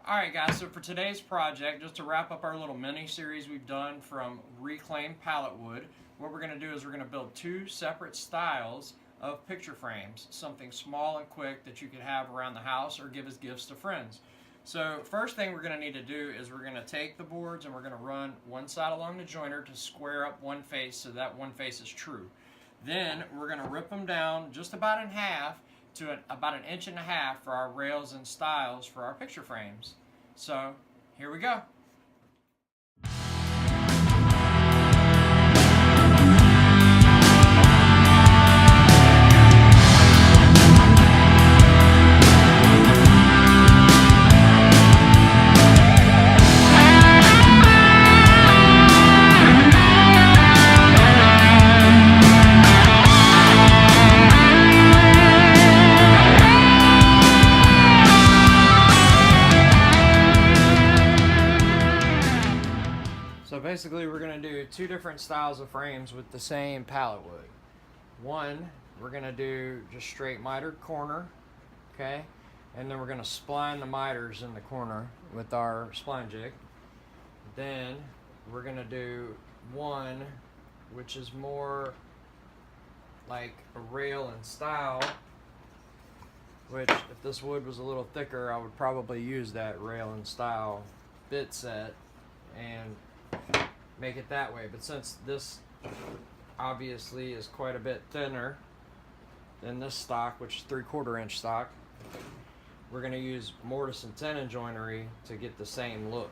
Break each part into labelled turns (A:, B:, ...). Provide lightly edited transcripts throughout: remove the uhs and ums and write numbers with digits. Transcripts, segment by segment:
A: Alright guys, so for today's project, just to wrap up our little mini series we've done from reclaimed pallet wood, what we're going to do is we're going to build two separate styles of picture frames, something small and quick that you could have around the house or give as gifts to friends. So first thing we're going to need to do is we're going to take the boards and we're going to run one side along the joiner to square up one face so that one face is true. Then we're going to rip them down just about in half to about 1.5 inches for our rails and stiles for our picture frames. So here we go. So basically we're going to do two different styles of frames with the same pallet wood. One, we're going to do just straight mitered corner, okay? And then we're going to spline the miters in the corner with our spline jig. Then we're going to do one which is more like a rail and style, which if this wood was a little thicker I would probably use that rail and style bit set and make it that way, but since this obviously is quite a bit thinner than this stock, which is 3/4 inch stock, we're going to use mortise and tenon joinery to get the same look.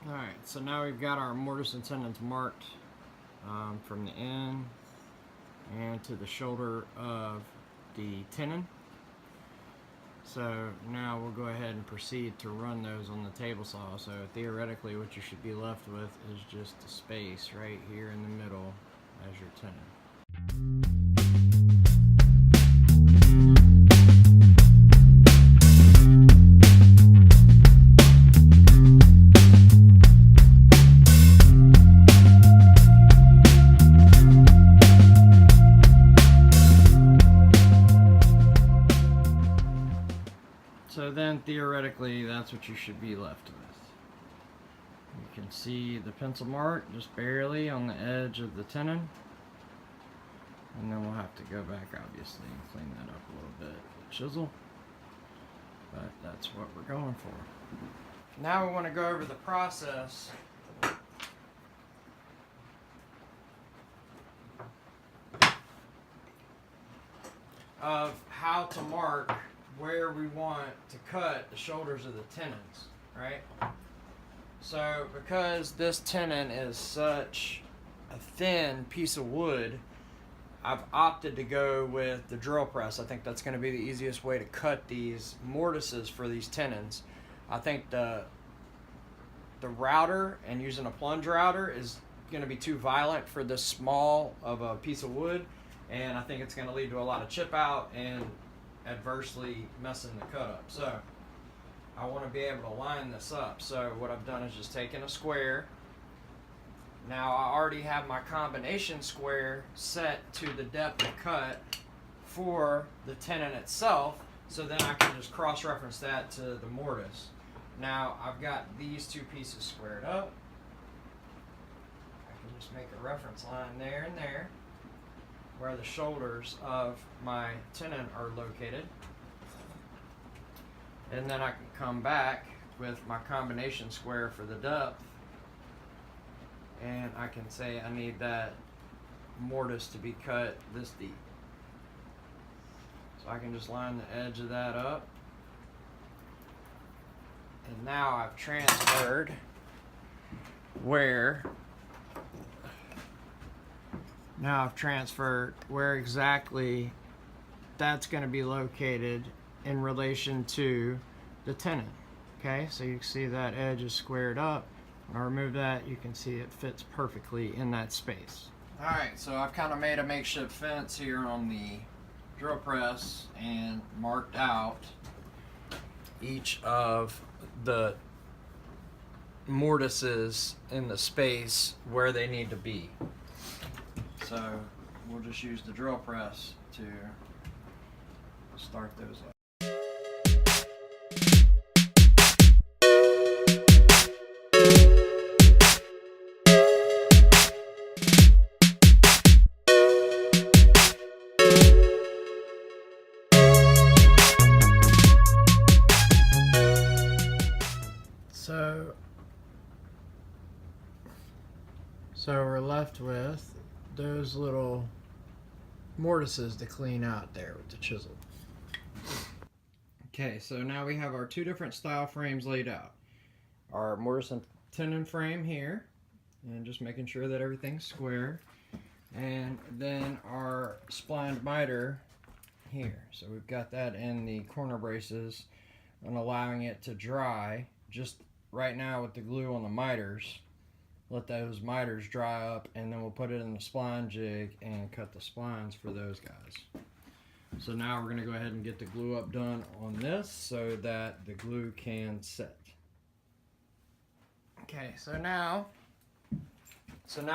A: Alright, so now we've got our mortise and tenons marked from the end and to the shoulder of the tenon. So now we'll go ahead and proceed to run those on the table saw. So theoretically what you should be left with is just a space right here in the middle as your tenon. So then theoretically that's what you should be left with. You can see the pencil mark just barely on the edge of the tenon, and then we'll have to go back obviously and clean that up a little bit with a chisel, but that's what we're going for. Now we want to go over the process of how to mark where we want to cut the shoulders of the tenons, right? So because this tenon is such a thin piece of wood, I've opted to go with the drill press. I think that's going to be the easiest way to cut these mortises for these tenons. I think the router and using a plunge router is going to be too violent for this small of a piece of wood, and I think it's going to lead to a lot of chip out and adversely messing the cut up. So I want to be able to line this up. So what I've done is just taken a square. Now I already have my combination square set to the depth of cut for the tenon itself, so then I can just cross-reference that to the mortise. Now I've got these two pieces squared up. I can just make a reference line there and there where the shoulders of my tenon are located, and then I can come back with my combination square for the depth, and I can say I need that mortise to be cut this deep. So I can just line the edge of that up, and now I've transferred where exactly that's going to be located in relation to the tenon. Okay, so you can see that edge is squared up. When I remove that, you can see it fits perfectly in that space. Alright, so I've kind of made a makeshift fence here on the drill press and marked out each of the mortises in the space where they need to be. So we'll just use the drill press to start those up. So we're left with those little mortises to clean out there with the chisel. Okay, so now we have our two different style frames laid out. Our mortise and tenon frame here, and just making sure that everything's square. And then our splined miter here. So we've got that in the corner braces and allowing it to dry just right now with the glue on the miters. Let those miters dry up, and then we'll put it in the spline jig and cut the splines for those guys. So now we're going to go ahead and get the glue up done on this so that the glue can set. Okay, so now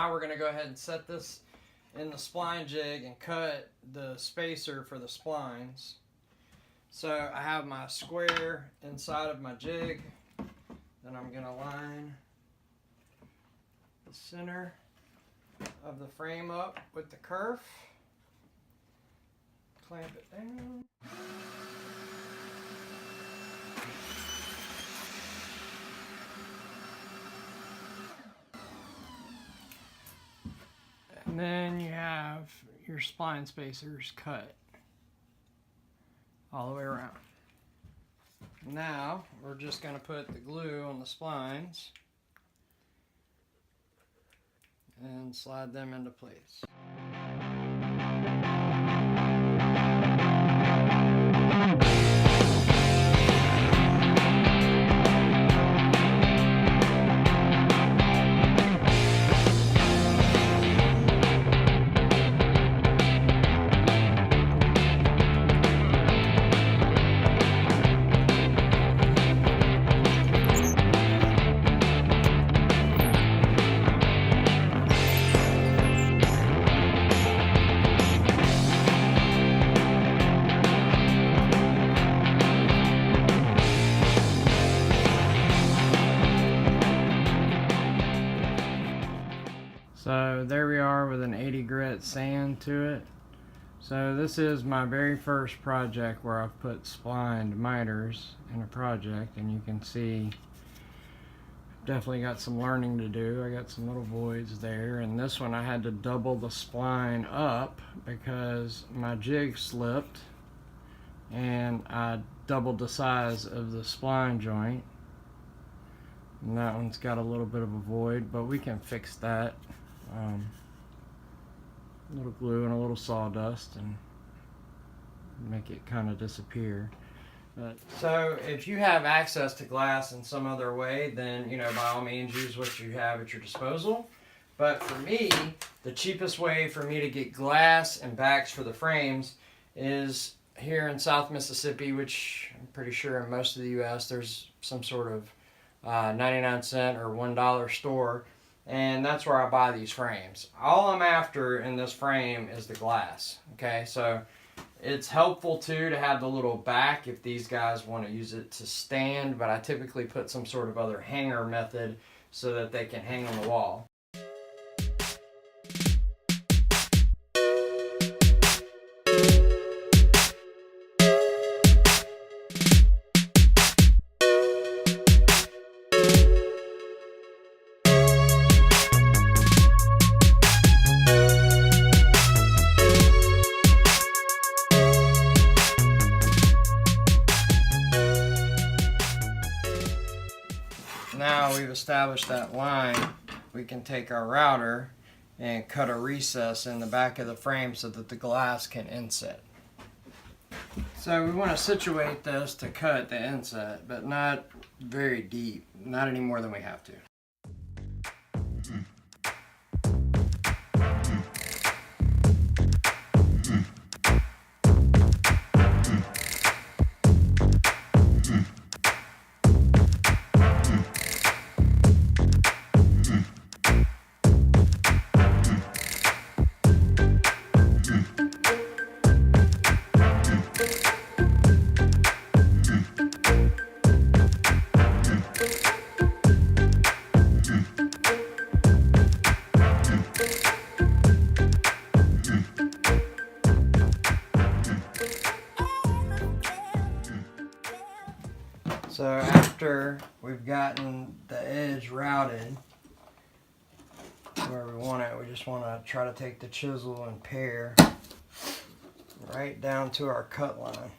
A: we're going to go ahead and set this in the spline jig and cut the spacer for the splines. So I have my square inside of my jig. Then I'm going to line the center of the frame up with the kerf. Clamp it down. And then you have your spline spacers cut all the way around. Now we're just going to put the glue on the splines and slide them into place. So there we are with an 80 grit sand to it. So this is my very first project where I've put splined miters in a project, and you can see definitely got some learning to do. I got some little voids there, and this one I had to double the spline up because my jig slipped and I doubled the size of the spline joint, and that one's got a little bit of a void, but we can fix that. A little glue and a little sawdust and make it kind of disappear. So if you have access to glass in some other way, then by all means use what you have at your disposal. But for me, the cheapest way for me to get glass and backs for the frames is here in South Mississippi, which I'm pretty sure in most of the US there's some sort of 99-cent or $1 store. And that's where I buy these frames. All I'm after in this frame is the glass. Okay, so it's helpful too to have the little back if these guys want to use it to stand, but I typically put some sort of other hanger method so that they can hang on the wall. Now we've established that line, we can take our router and cut a recess in the back of the frame so that the glass can inset. So we want to situate this to cut the inset, but not very deep, not any more than we have to. So after we've gotten the edge routed, where we want it. We just want to try to take the chisel and pare right down to our cut line.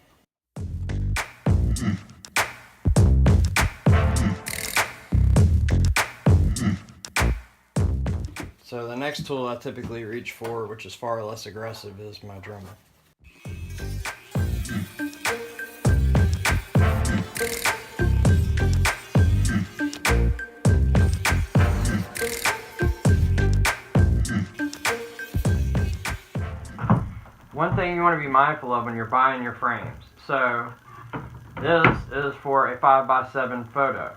A: So the next tool I typically reach for, which is far less aggressive, is my Dremel. One thing you want to be mindful of when you're buying your frames. So this is for a 5x7 photo.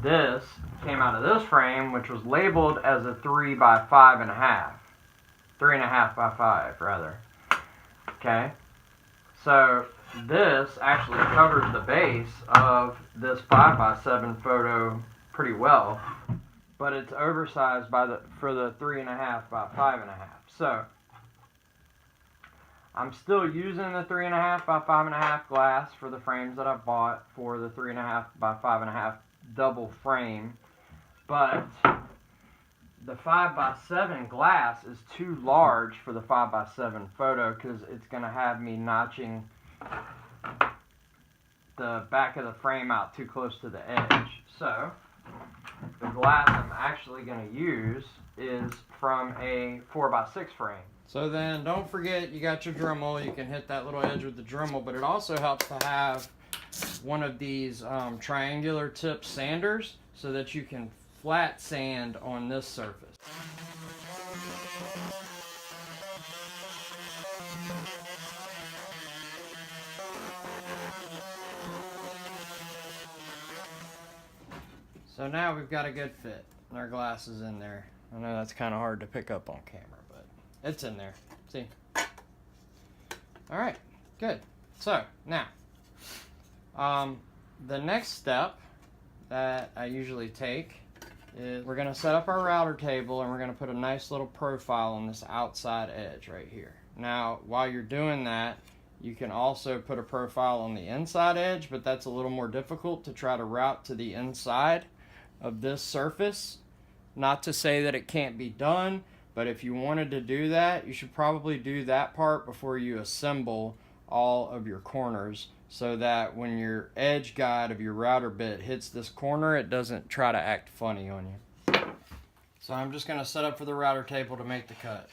A: This came out of this frame, which was labeled as a 3 by 5.5. 3.5 by 5 rather. Okay. So this actually covers the base of this 5x7 photo pretty well, but it's oversized for the 3.5 by 5.5. So I'm still using the 3.5 by 5.5 glass for the frames that I bought for the 3.5 by 5.5 double frame, but the 5x7 glass is too large for the 5x7 photo because it's going to have me notching the back of the frame out too close to the edge. So the glass I'm actually going to use is from a 4x6 frame. So then don't forget, you got your Dremel. You can hit that little edge with the Dremel, but it also helps to have one of these triangular tip sanders so that you can flat sand on this surface. So now we've got a good fit, and our glass is in there. I know that's kind of hard to pick up on camera, but it's in there. See? All right, good. So now, the next step that I usually take is we're going to set up our router table, and we're going to put a nice little profile on this outside edge right here. Now, while you're doing that, you can also put a profile on the inside edge, but that's a little more difficult to try to route to the inside of this surface. Not to say that it can't be done, but if you wanted to do that, you should probably do that part before you assemble all of your corners, so that when your edge guide of your router bit hits this corner, it doesn't try to act funny on you. So I'm just going to set up for the router table to make the cut.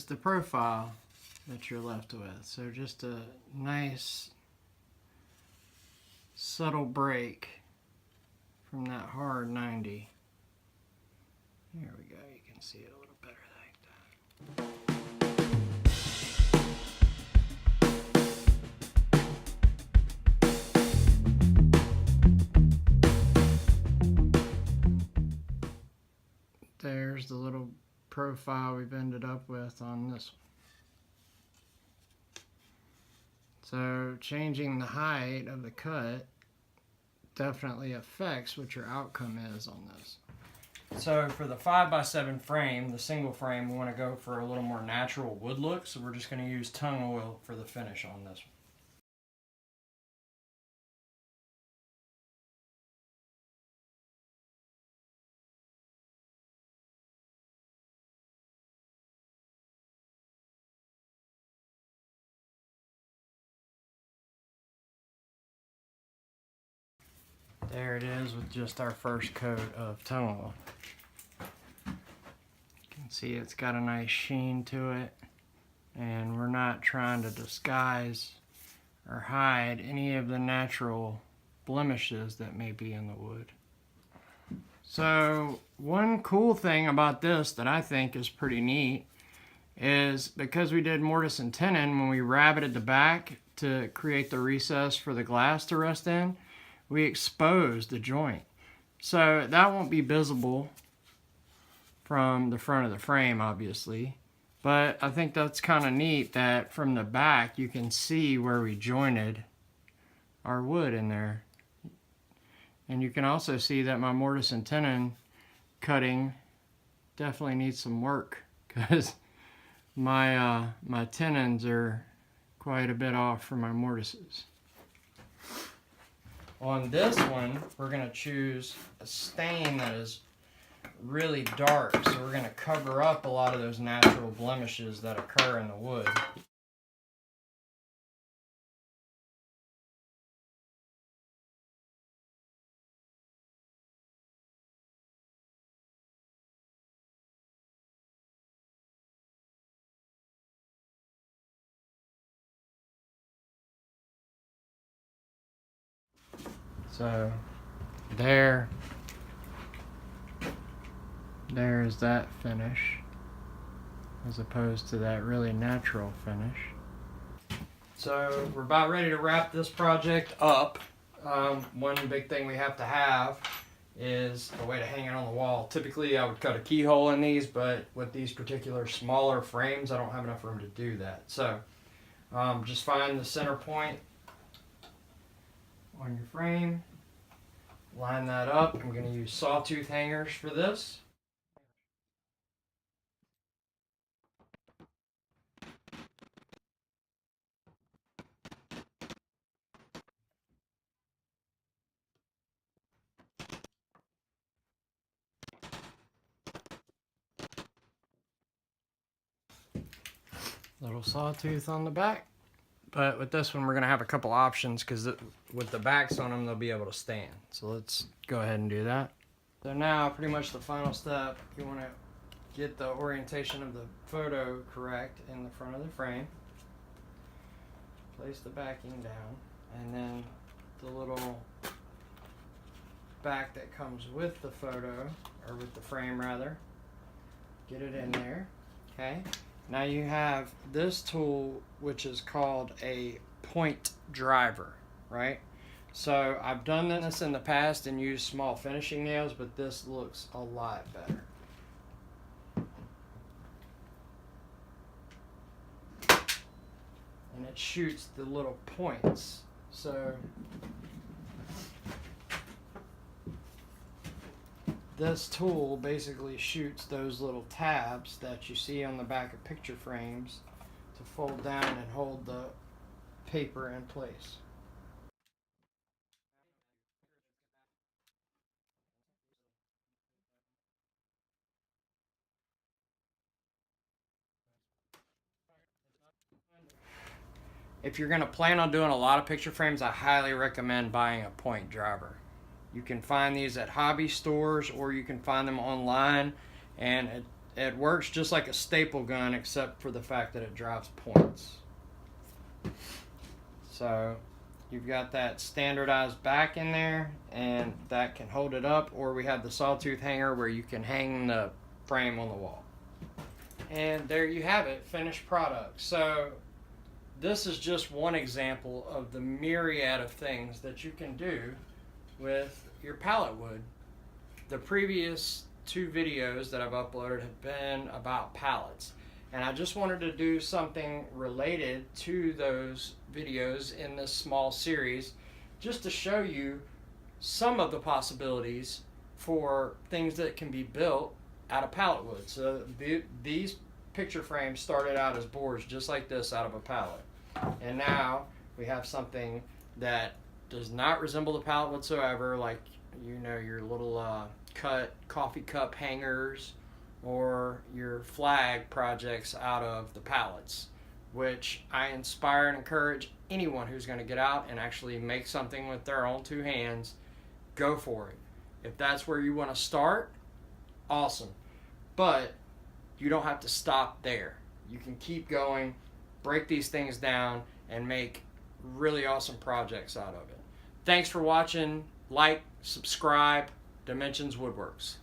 A: The profile that you're left with. So just a nice subtle break from that hard 90. There we go, you can see it a little better like that. There's the little profile we've ended up with on this one. So changing the height of the cut definitely affects what your outcome is on this. So for the 5x7 frame, the single frame, we want to go for a little more natural wood look, so we're just going to use tung oil for the finish on this one. There it is with just our first coat of tung oil. You can see it's got a nice sheen to it, and we're not trying to disguise or hide any of the natural blemishes that may be in the wood. So one cool thing about this that I think is pretty neat is because we did mortise and tenon, when we rabbited the back to create the recess for the glass to rest in, we exposed the joint. So that won't be visible from the front of the frame, obviously. But I think that's kind of neat that from the back you can see where we jointed our wood in there. And you can also see that my mortise and tenon cutting definitely needs some work, because my tenons are quite a bit off from my mortises. On this one, we're going to choose a stain that is really dark, so we're going to cover up a lot of those natural blemishes that occur in the wood. So there's that finish, as opposed to that really natural finish. So we're about ready to wrap this project up. One big thing we have to have is a way to hang it on the wall. Typically I would cut a keyhole in these, but with these particular smaller frames I don't have enough room to do that. So just find the center point on your frame, line that up. I'm going to use sawtooth hangers for this. Little sawtooth on the back. But with this one, we're going to have a couple options, because with the backs on them, they'll be able to stand. So let's go ahead and do that. So now, pretty much the final step, you want to get the orientation of the photo correct in the front of the frame. Place the backing down, and then the little back that comes with the photo, or with the frame rather, get it in there. Okay. Now you have this tool, which is called a point driver, right? So I've done this in the past and used small finishing nails, but this looks a lot better. And it shoots the little points. So this tool basically shoots those little tabs that you see on the back of picture frames to fold down and hold the paper in place. If you're going to plan on doing a lot of picture frames, I highly recommend buying a point driver. You can find these at hobby stores, or you can find them online, and it works just like a staple gun, except for the fact that it drives points. So you've got that standardized back in there, and that can hold it up, or we have the sawtooth hanger where you can hang the frame on the wall. And there you have it, finished product. So this is just one example of the myriad of things that you can do with your pallet wood. The previous two videos that I've uploaded have been about pallets, and I just wanted to do something related to those videos in this small series, just to show you some of the possibilities for things that can be built out of pallet wood. So these picture frames started out as boards just like this out of a pallet, and now we have something that does not resemble the pallet whatsoever, like, you know, your little cut coffee cup hangers or your flag projects out of the pallets, which I inspire and encourage anyone who's going to get out and actually make something with their own two hands. Go for it. If that's where you want to start, awesome. But you don't have to stop there. You can keep going, break these things down, and make really awesome projects out of it. Thanks for watching. Like, subscribe, Dimensions Woodworks.